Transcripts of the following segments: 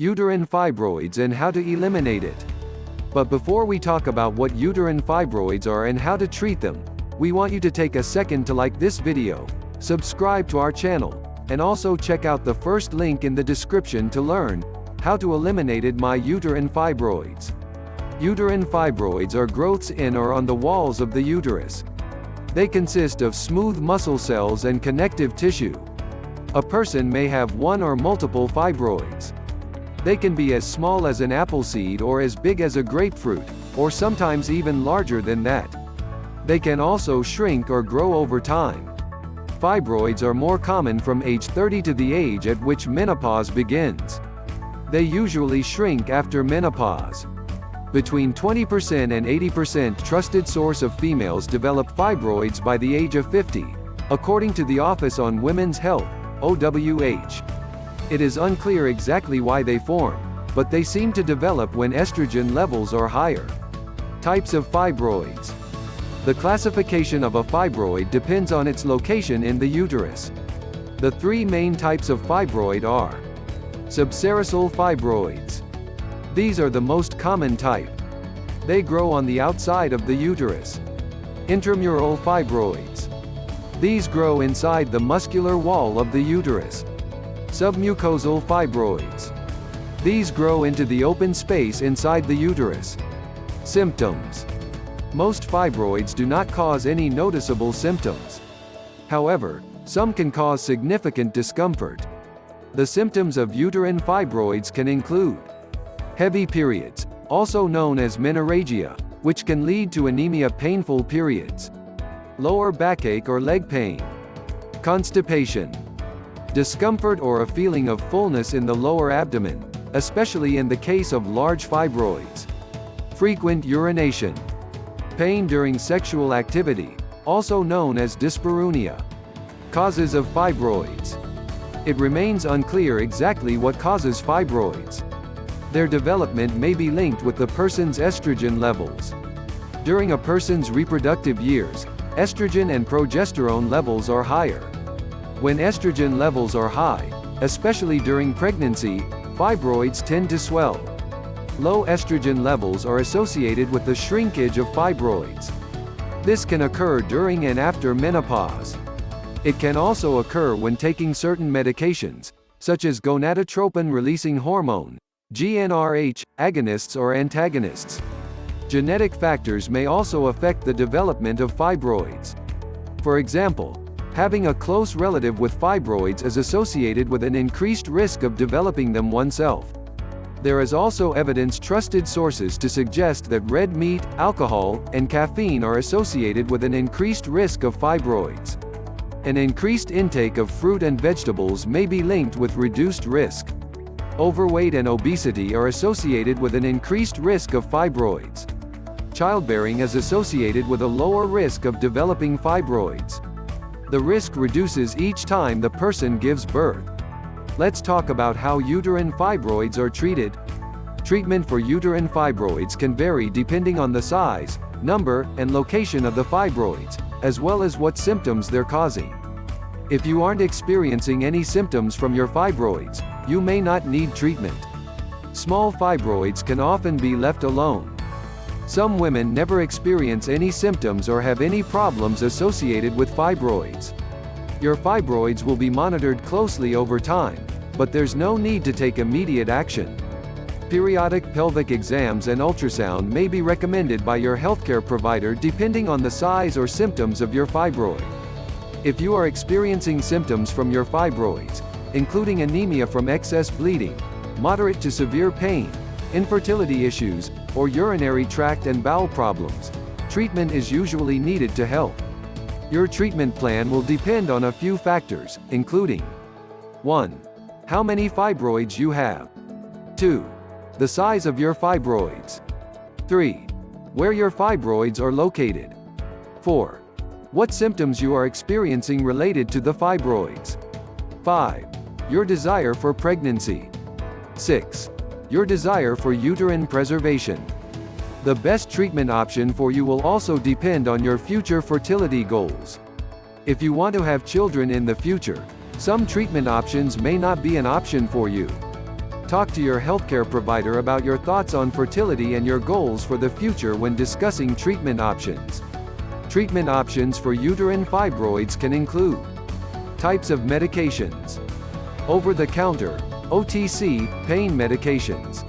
Uterine fibroids and how to eliminate it. But before we talk about what uterine fibroids are and how to treat them, we want you to take a second to like this video, subscribe to our channel, and also check out the first link in the description to learn how to eliminate my uterine fibroids. Uterine fibroids are growths in or on the walls of the uterus. They consist of smooth muscle cells and connective tissue. A person may have one or multiple fibroids. They can be as small as an apple seed or as big as a grapefruit, or sometimes even larger than that. They can also shrink or grow over time. Fibroids are more common from age 30 to the age at which menopause begins. They usually shrink after menopause. Between 20% and 80% trusted source of females develop fibroids by the age of 50, according to the Office on Women's Health, OWH. It is unclear exactly why they form, but they seem to develop when estrogen levels are higher. Types of fibroids. The classification of a fibroid depends on its location in the uterus. The three main types of fibroid are subserosal fibroids. These are the most common type. They grow on the outside of the uterus. Intramural fibroids. These grow inside the muscular wall of the uterus. Submucosal fibroids. These grow into the open space inside the uterus. Symptoms. Most fibroids do not cause any noticeable symptoms. However, some can cause significant discomfort. The symptoms of uterine fibroids can include heavy periods, also known as menorrhagia, which can lead to anemia, painful periods, lower backache or leg pain, constipation, discomfort or a feeling of fullness in the lower abdomen, especially in the case of large fibroids, frequent urination, pain during sexual activity, also known as dyspareunia. Causes of fibroids. It remains unclear exactly what causes fibroids. Their development may be linked with the person's estrogen levels. During a person's reproductive years, estrogen and progesterone levels are higher. When estrogen levels are high, especially during pregnancy, fibroids tend to swell. Low estrogen levels are associated with the shrinkage of fibroids. This can occur during and after menopause. It can also occur when taking certain medications, such as gonadotropin-releasing hormone, GnRH, agonists or antagonists. Genetic factors may also affect the development of fibroids. For example, having a close relative with fibroids is associated with an increased risk of developing them oneself. There is also evidence trusted sources to suggest that red meat, alcohol, and caffeine are associated with an increased risk of fibroids. An increased intake of fruit and vegetables may be linked with reduced risk. Overweight and obesity are associated with an increased risk of fibroids. Childbearing is associated with a lower risk of developing fibroids. The risk reduces each time the person gives birth. Let's talk about how uterine fibroids are treated. Treatment for uterine fibroids can vary depending on the size, number, and location of the fibroids, as well as what symptoms they're causing. If you aren't experiencing any symptoms from your fibroids, you may not need treatment. Small fibroids can often be left alone. Some women never experience any symptoms or have any problems associated with fibroids. Your fibroids will be monitored closely over time, but there's no need to take immediate action. Periodic pelvic exams and ultrasound may be recommended by your healthcare provider depending on the size or symptoms of your fibroid. If you are experiencing symptoms from your fibroids, including anemia from excess bleeding, moderate to severe pain, infertility issues, or urinary tract and bowel problems, treatment is usually needed to help. Your treatment plan will depend on a few factors, including 1. How many fibroids you have. 2. The size of your fibroids. 3. Where your fibroids are located. 4. What symptoms you are experiencing related to the fibroids. 5. Your desire for pregnancy. 6. Your desire for uterine preservation. The best treatment option for you will also depend on your future fertility goals. If you want to have children in the future, some treatment options may not be an option for you. Talk to your healthcare provider about your thoughts on fertility and your goals for the future when discussing treatment options. Treatment options for uterine fibroids can include types of medications, over-the-counter, OTC, pain medications.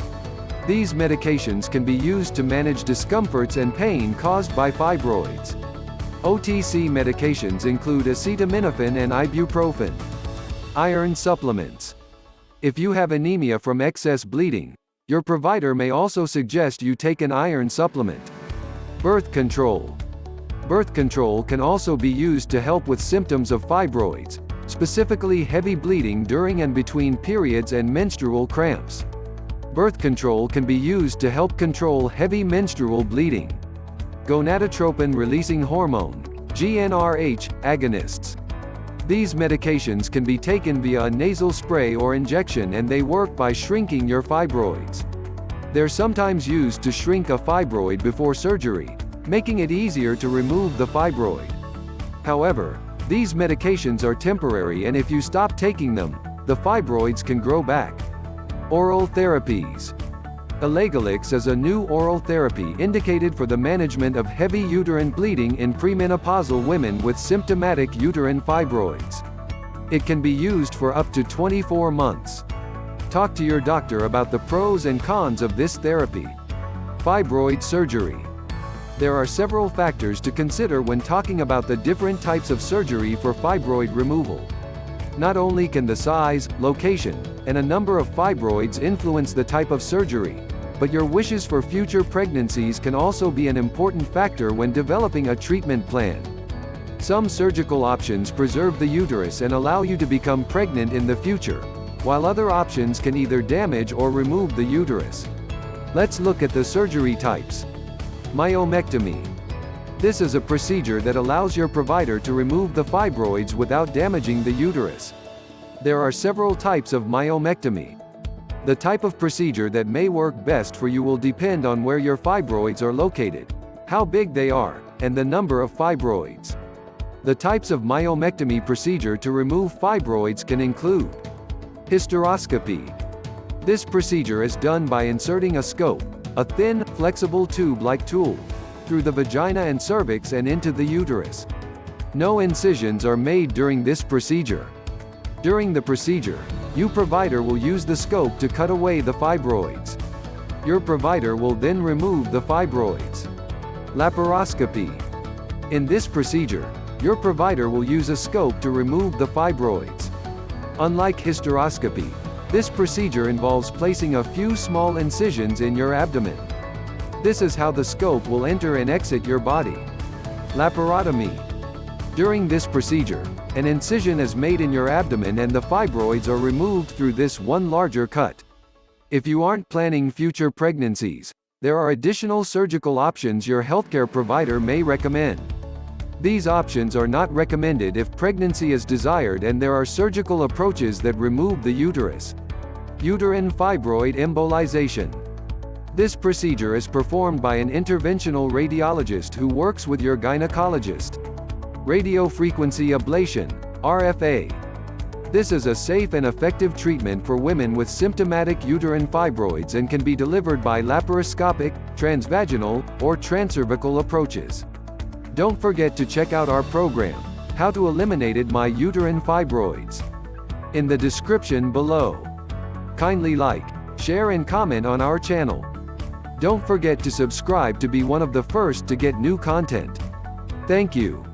These medications can be used to manage discomforts and pain caused by fibroids. OTC medications include acetaminophen and ibuprofen. Iron supplements. If you have anemia from excess bleeding, your provider may also suggest you take an iron supplement. Birth control. Birth control can also be used to help with symptoms of fibroids, specifically heavy bleeding during and between periods and menstrual cramps. Birth control can be used to help control heavy menstrual bleeding. Gonadotropin-releasing hormone, GnRH, agonists. These medications can be taken via a nasal spray or injection, and they work by shrinking your fibroids. They're sometimes used to shrink a fibroid before surgery, making it easier to remove the fibroid. However, these medications are temporary, and if you stop taking them, the fibroids can grow back. Oral therapies. Elagolix is a new oral therapy indicated for the management of heavy uterine bleeding in premenopausal women with symptomatic uterine fibroids. It can be used for up to 24 months. Talk to your doctor about the pros and cons of this therapy. Fibroid surgery. There are several factors to consider when talking about the different types of surgery for fibroid removal. Not only can the size, location, and a number of fibroids influence the type of surgery, but your wishes for future pregnancies can also be an important factor when developing a treatment plan. Some surgical options preserve the uterus and allow you to become pregnant in the future, while other options can either damage or remove the uterus. Let's look at the surgery types. Myomectomy. This is a procedure that allows your provider to remove the fibroids without damaging the uterus. There are several types of myomectomy. The type of procedure that may work best for you will depend on where your fibroids are located, how big they are, and the number of fibroids. The types of myomectomy procedure to remove fibroids can include hysteroscopy. This procedure is done by inserting a scope, a thin, flexible tube-like tool, through the vagina and cervix and into the uterus. No incisions are made during this procedure. During the procedure, your provider will use the scope to cut away the fibroids. Your provider will then remove the fibroids. Laparoscopy. In this procedure, your provider will use a scope to remove the fibroids. Unlike hysteroscopy, this procedure involves placing a few small incisions in your abdomen. This is how the scope will enter and exit your body. Laparotomy. During this procedure, an incision is made in your abdomen and the fibroids are removed through this one larger cut. If you aren't planning future pregnancies, there are additional surgical options your healthcare provider may recommend. These options are not recommended if pregnancy is desired, and there are surgical approaches that remove the uterus. Uterine fibroid embolization. This procedure is performed by an interventional radiologist who works with your gynecologist. Radiofrequency ablation, RFA. This is a safe and effective treatment for women with symptomatic uterine fibroids and can be delivered by laparoscopic, transvaginal, or transcervical approaches. Don't forget to check out our program, How to Eliminate My Uterine Fibroids, in the description below. Kindly like, share and comment on our channel. Don't forget to subscribe to be one of the first to get new content. Thank you.